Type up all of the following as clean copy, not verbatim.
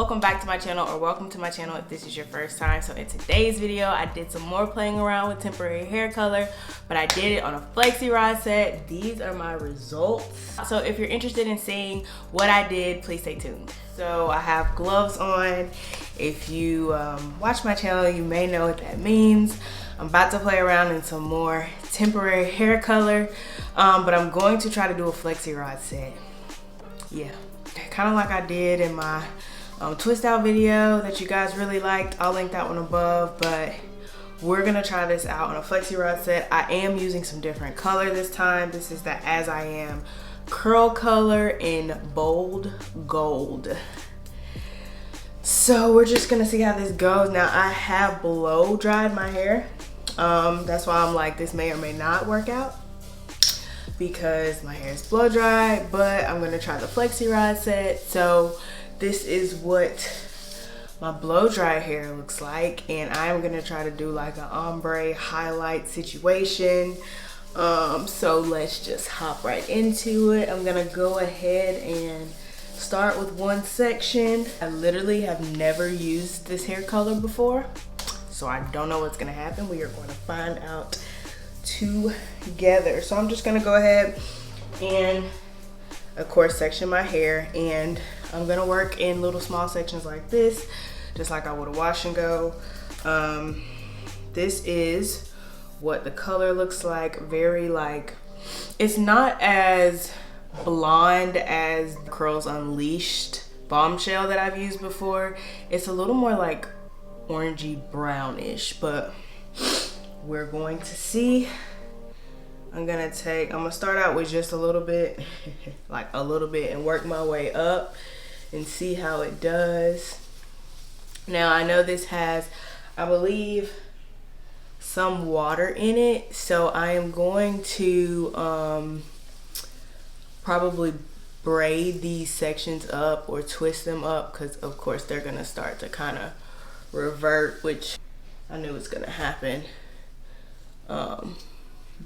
welcome back to my channel, or welcome to my channel if this is your first time. So in today's video, I did some more playing around with temporary hair color, but I did it on a Flexi rod set. These are my results. So if you're interested in seeing what I did, please stay tuned. So I have gloves on. If you watch my channel, you may know what that means. I'm about to play around in some more temporary hair color, but I'm going to try to do a Flexi rod set. Yeah, kind of like I did in my twist out video that you guys really liked. I'll link that one above, but we're gonna try this out on a Flexi rod set. I am using some different color this time. This is the As I Am curl color in bold gold. So we're just gonna see how this goes. Now I have blow dried my hair. That's why I'm like, this may or may not work out because my hair is blow dried, but I'm gonna try the Flexi rod set. So this is what my blow dry hair looks like, and I'm gonna try to do like an ombre highlight situation. So let's just hop right into it. I'm gonna go ahead and start with one section. I literally have never used this hair color before, so I don't know what's gonna happen. We are going to find out together. So I'm just gonna go ahead and of course section my hair, and I'm gonna work in little small sections like this, just like I would a wash and go. This is what the color looks like. Very like, it's not as blonde as Curls Unleashed Bombshell that I've used before. It's a little more like orangey brownish, but we're going to see. I'm gonna start out with just a little bit, like a little bit, and work my way up and see how it does. Now I know this has, I believe, some water in it, so I am going to probably braid these sections up or twist them up, because of course they're gonna start to kind of revert, which I knew was gonna happen.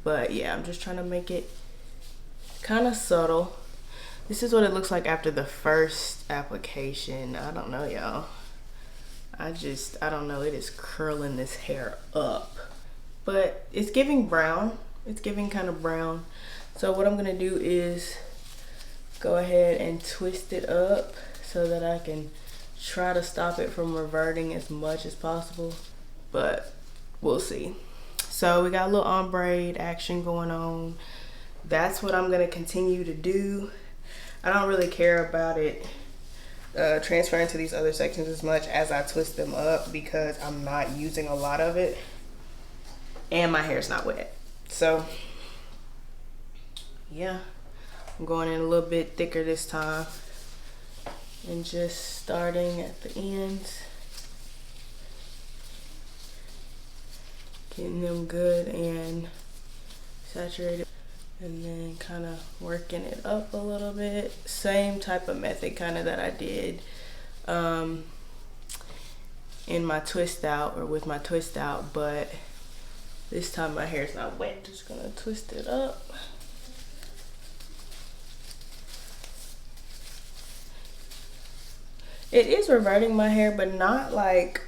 But yeah, I'm just trying to make it kind of subtle. This is what it looks like after the first application. I don't know, y'all. I don't know, it is curling this hair up, but it's giving brown. It's giving kind of brown. So what I'm gonna do is go ahead and twist it up so that I can try to stop it from reverting as much as possible, but we'll see. So we got a little ombre action going on. That's what I'm gonna continue to do. I don't really care about it transferring to these other sections as much as I twist them up, because I'm not using a lot of it and my hair's not wet. So yeah, I'm going in a little bit thicker this time and just starting at the ends, getting them good and saturated, and then kind of working it up a little bit. Same type of method kind of that I did in my twist out, or with my twist out, but this time my hair's not wet. Just gonna twist it up. It is reverting my hair, but not like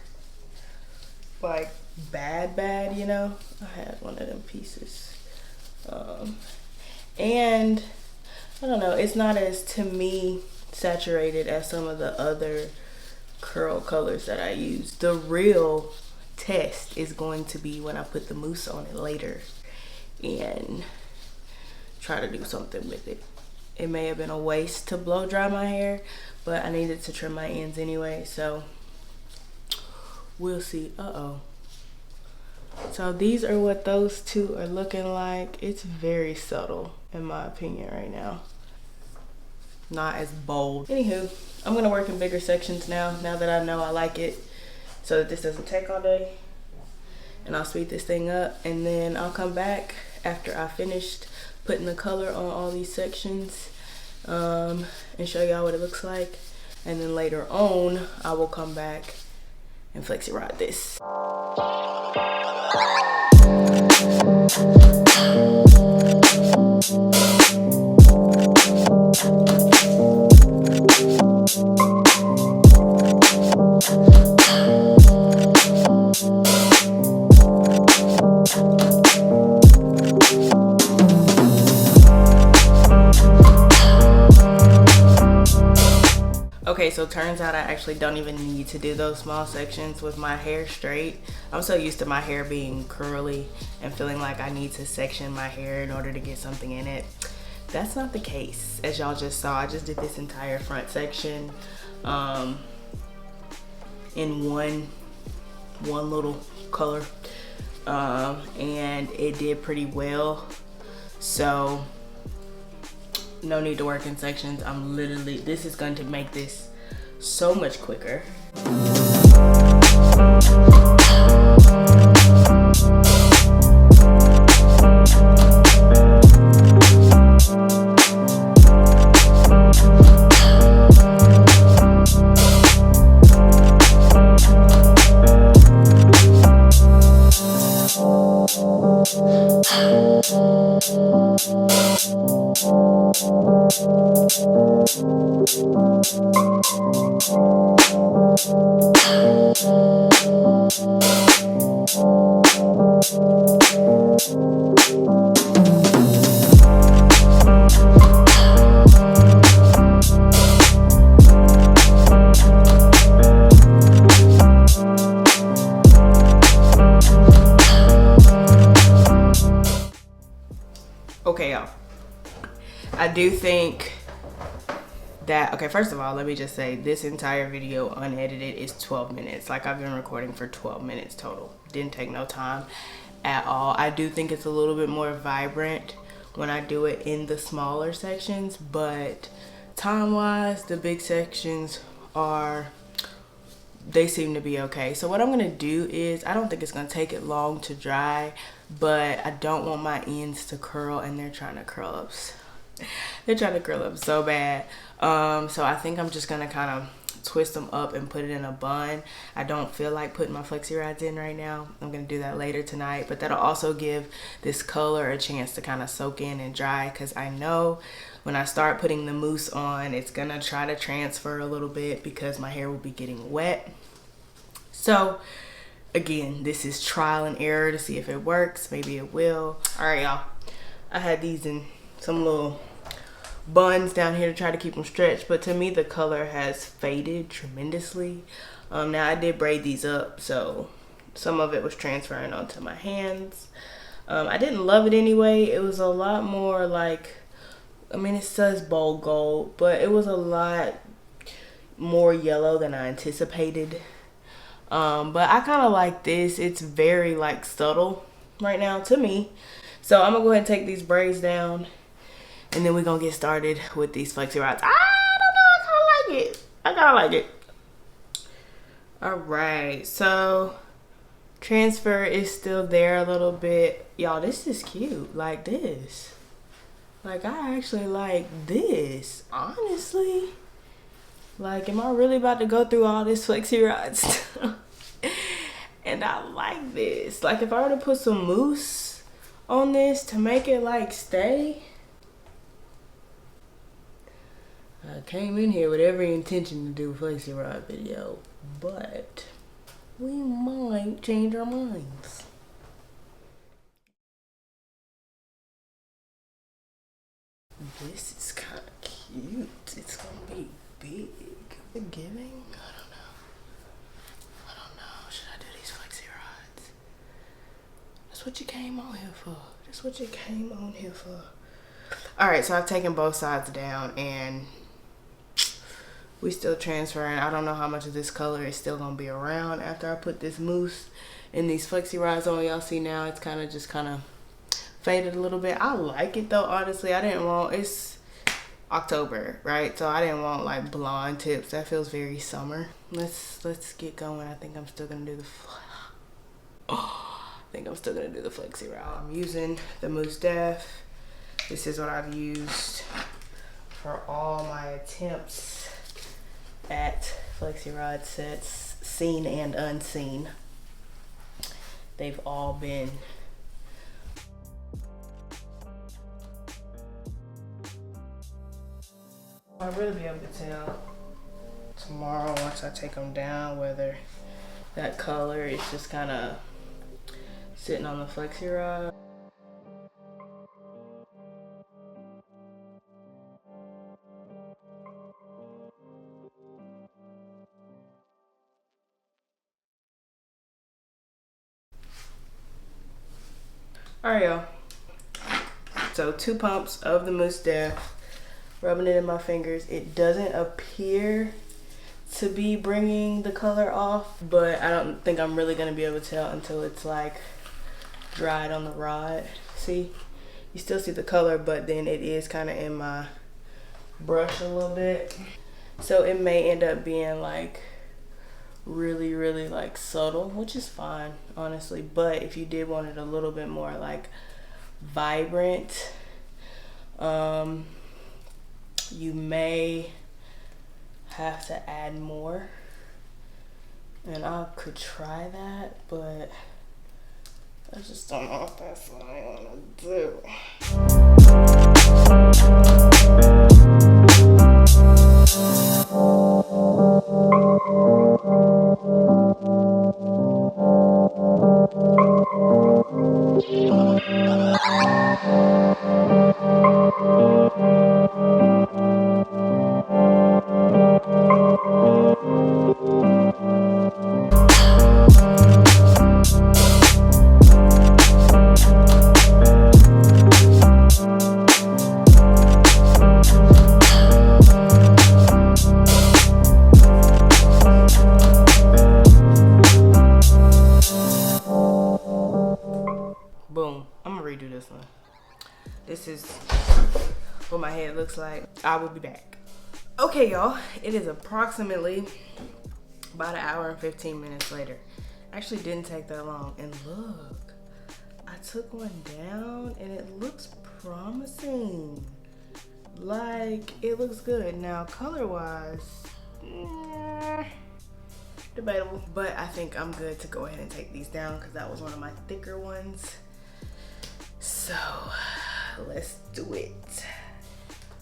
bad, you know. I had one of them pieces. And I don't know, it's not as, to me, saturated as some of the other curl colors that I use. The real test is going to be when I put the mousse on it later and try to do something with it. It may have been a waste to blow dry my hair, but I needed to trim my ends anyway, so we'll see. So these are what those two are looking like. It's very subtle in my opinion right now. Not as bold. Anywho, I'm gonna work in bigger sections now that I know I like it, so that this doesn't take all day. And I'll speed this thing up, and then I'll come back after I finished putting the color on all these sections and show y'all what it looks like. And then later on, I will come back and Flexi rod this. Okay, so turns out I actually don't even need to do those small sections with my hair straight. I'm so used to my hair being curly and feeling like I need to section my hair in order to get something in it. That's not the case. As y'all just saw, I just did this entire front section in one little color, and it did pretty well. So no need to work in sections. I'm literally, this is going to make this so much quicker. Okay, y'all, I do think that, okay, first of all, let me just say this entire video unedited is 12 minutes. Like, I've been recording for 12 minutes total. Didn't take no time at all. I do think it's a little bit more vibrant when I do it in the smaller sections, but time-wise, the big sections they seem to be okay. So what I'm gonna do is, I don't think it's gonna take it long to dry, but I don't want my ends to curl, and they're trying to curl up. They're trying to curl up so bad. So I think I'm just gonna kind of twist them up and put it in a bun. I don't feel like putting my flexi rods in right now. I'm gonna do that later tonight, but that'll also give this color a chance to kind of soak in and dry, because I know when I start putting the mousse on, it's gonna try to transfer a little bit because my hair will be getting wet. So again, this is trial and error to see if it works. Maybe it will. All right, y'all, I had these in some little buns down here to try to keep them stretched, but to me the color has faded tremendously. Now I did braid these up, so some of it was transferring onto my hands. I didn't love it anyway. It was a lot more like, I mean, it says bold gold, but it was a lot more yellow than I anticipated. But I kind of like this. It's very like subtle right now to me. So I'm gonna go ahead and take these braids down, and then we're gonna get started with these flexi rods. I don't know, I kind of like it. I kind of like it. All right, so transfer is still there a little bit. Y'all, this is cute, like this. Like, I actually like this, honestly. Like, am I really about to go through all this flexi rod stuff? And I like this. Like, if I were to put some mousse on this to make it like stay. I came in here with every intention to do a flexi rod video, but we might change our minds. This is kind of cute. It's gonna be big. Forgiving? I don't know. Should I do these flexi rods? That's what you came on here for. That's what you came on here for. Alright, so I've taken both sides down, and we still transferring. I don't know how much of this color is still gonna be around after I put this mousse and these flexi rods on. Y'all see now it's kind of faded a little bit. I like it though, honestly. I didn't want, it's October, right? So I didn't want like blonde tips. That feels very summer. Let's get going. I think I'm still gonna do the flexi rod. I'm using the Mousse Def. This is what I've used for all my attempts at flexi rod sets, seen and unseen. They've all been I'll really be able to tell tomorrow once I take them down whether that color is just kind of sitting on the flexi rod. All right, y'all. So 2 pumps of the Mousse Def, rubbing it in my fingers. It doesn't appear to be bringing the color off, but I don't think I'm really gonna be able to tell until it's like dried on the rod. See, you still see the color, but then it is kind of in my brush a little bit. So it may end up being like really, really like subtle, which is fine, honestly. But if you did want it a little bit more like vibrant, you may have to add more. And I could try that, but I just don't know if that's what I want to do. Boom. I'm gonna redo this one. This is what my head looks like. I will be back. Okay, y'all. It is approximately about an hour and 15 minutes later. Actually didn't take that long. And look, I took one down and it looks promising. Like, it looks good. Now, color-wise, debatable. But I think I'm good to go ahead and take these down because that was one of my thicker ones. So, let's do it.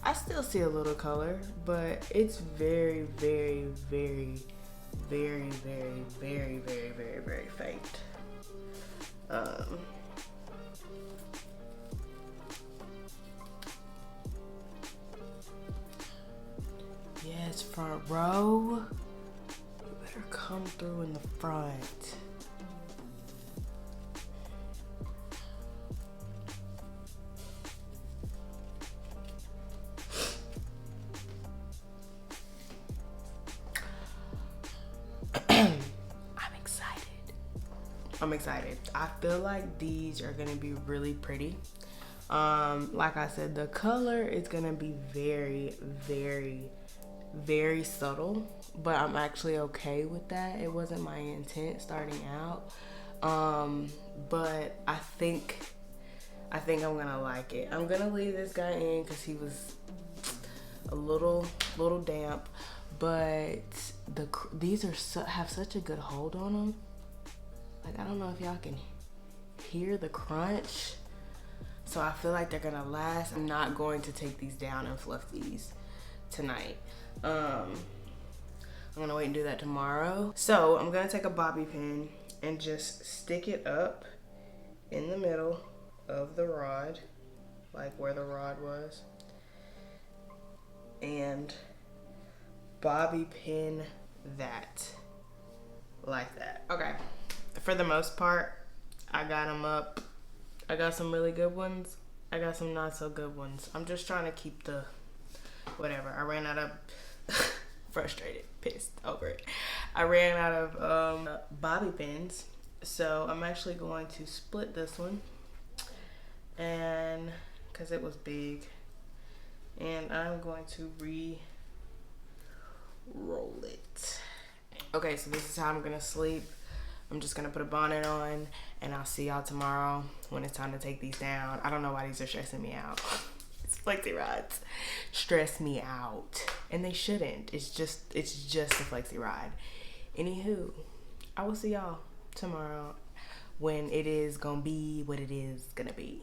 I still see a little color, but it's very, very, very, very, very, very, very, very, very faint. Yes, front row. You better come through in the front. I'm excited. I feel like these are gonna be really pretty. Like I said, the color is gonna be very, very, very subtle, but I'm actually okay with that. It wasn't my intent starting out. But I think I'm gonna like it. I'm gonna leave this guy in because he was a little damp, but these are have such a good hold on them. Like, I don't know if y'all can hear the crunch. So I feel like they're gonna last. I'm not going to take these down and fluff these tonight. I'm gonna wait and do that tomorrow. So I'm gonna take a bobby pin and just stick it up in the middle of the rod, like where the rod was, and bobby pin that, like that. Okay. For the most part, I got them up. I got some really good ones. I got some not so good ones. I'm just trying to keep the whatever. I ran out of frustrated, pissed over it. I ran out of bobby pins, so I'm actually going to split this one, and because it was big, and I'm going to re-roll it. Okay, so this is how I'm gonna sleep. I'm just gonna put a bonnet on, and I'll see y'all tomorrow when it's time to take these down. I don't know why these are stressing me out. It's Flexi rods stress me out, and they shouldn't. It's just a Flexi rod. Anywho, I will see y'all tomorrow when it is gonna be what it is gonna be.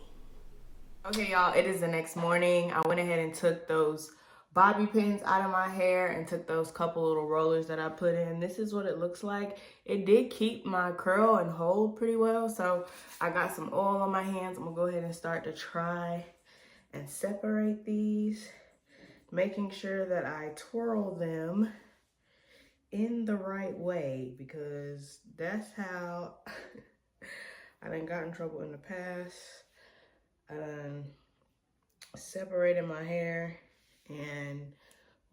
Okay, y'all, it is the next morning. I went ahead and took those bobby pins out of my hair and took those couple little rollers that I put in. This is what it looks like. It did keep my curl and hold pretty well, so I got some oil on my hands. I'm gonna go ahead and start to try and separate these, making sure that I twirl them in the right way, because that's how I done got in trouble in the past. separated my hair and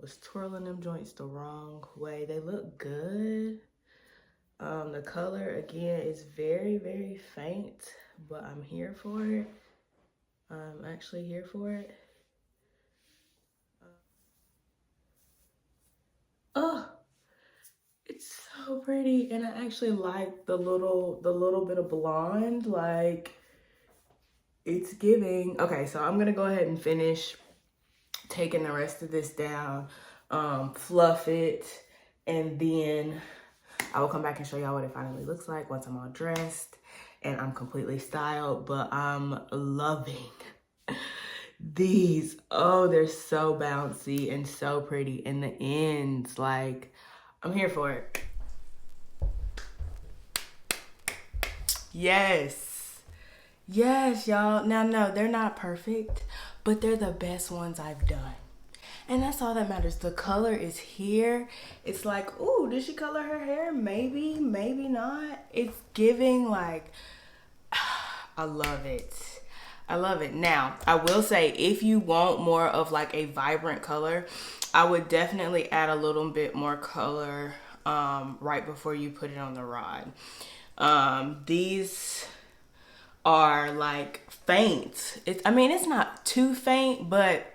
was twirling them joints the wrong way. They look good. The color again is very, very faint, but I'm here for it. I'm actually here for it. Oh, it's so pretty, and I actually like the little bit of blonde. Like, it's giving. Okay, so I'm gonna go ahead and finish taking the rest of this down, fluff it, and then I will come back and show y'all what it finally looks like once I'm all dressed and I'm completely styled. But I'm loving these. Oh, they're so bouncy and so pretty. And the ends, like, I'm here for it. Yes. Yes, y'all. Now, no, they're not perfect, but they're the best ones I've done. And that's all that matters. The color is here. It's like, ooh, did she color her hair? Maybe, maybe not. It's giving, like, I love it. I love it. Now, I will say, if you want more of like a vibrant color, I would definitely add a little bit more color right before you put it on the rod. These are like faint. I mean, it's not too faint, but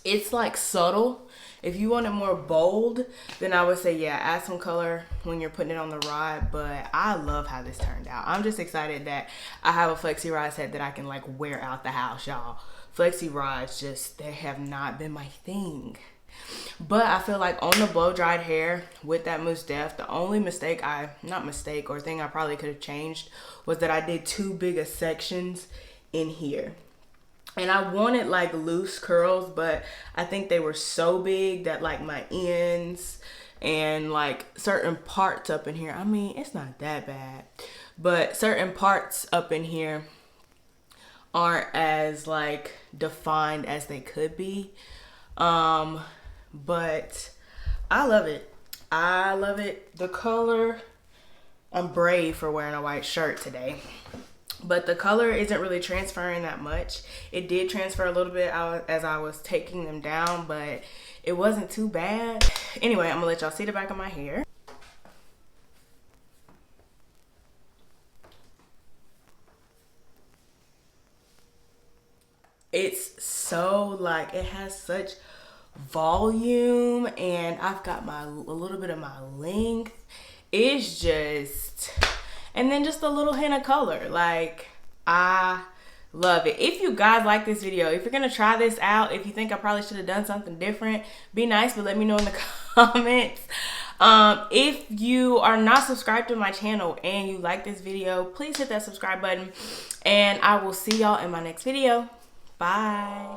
it's like subtle. If you want it more bold, then I would say, yeah, add some color when you're putting it on the rod. But I love how this turned out. I'm just excited that I have a Flexi rod set that I can like wear out the house, y'all. Flexi rods just, they have not been my thing. But I feel like on the blow dried hair with that mousse def, the only thing I probably could have changed was that I did too big of sections in here. And I wanted like loose curls, but I think they were so big that like my ends and like certain parts up in here, I mean, it's not that bad, but certain parts up in here aren't as like defined as they could be. But I love it. I love it. The color, I'm brave for wearing a white shirt today. But the color isn't really transferring that much. It did transfer a little bit as I was taking them down, but it wasn't too bad. Anyway, I'm gonna let y'all see the back of my hair. It's so like, it has such volume, and I've got a little bit of my length. It's just, and then just a little hint of color. Like, I love it. If you guys like this video, if you're gonna try this out, if you think I probably should have done something different, be nice, but let me know in the comments. If you are not subscribed to my channel and you like this video, please hit that subscribe button, and I will see y'all in my next video. Bye.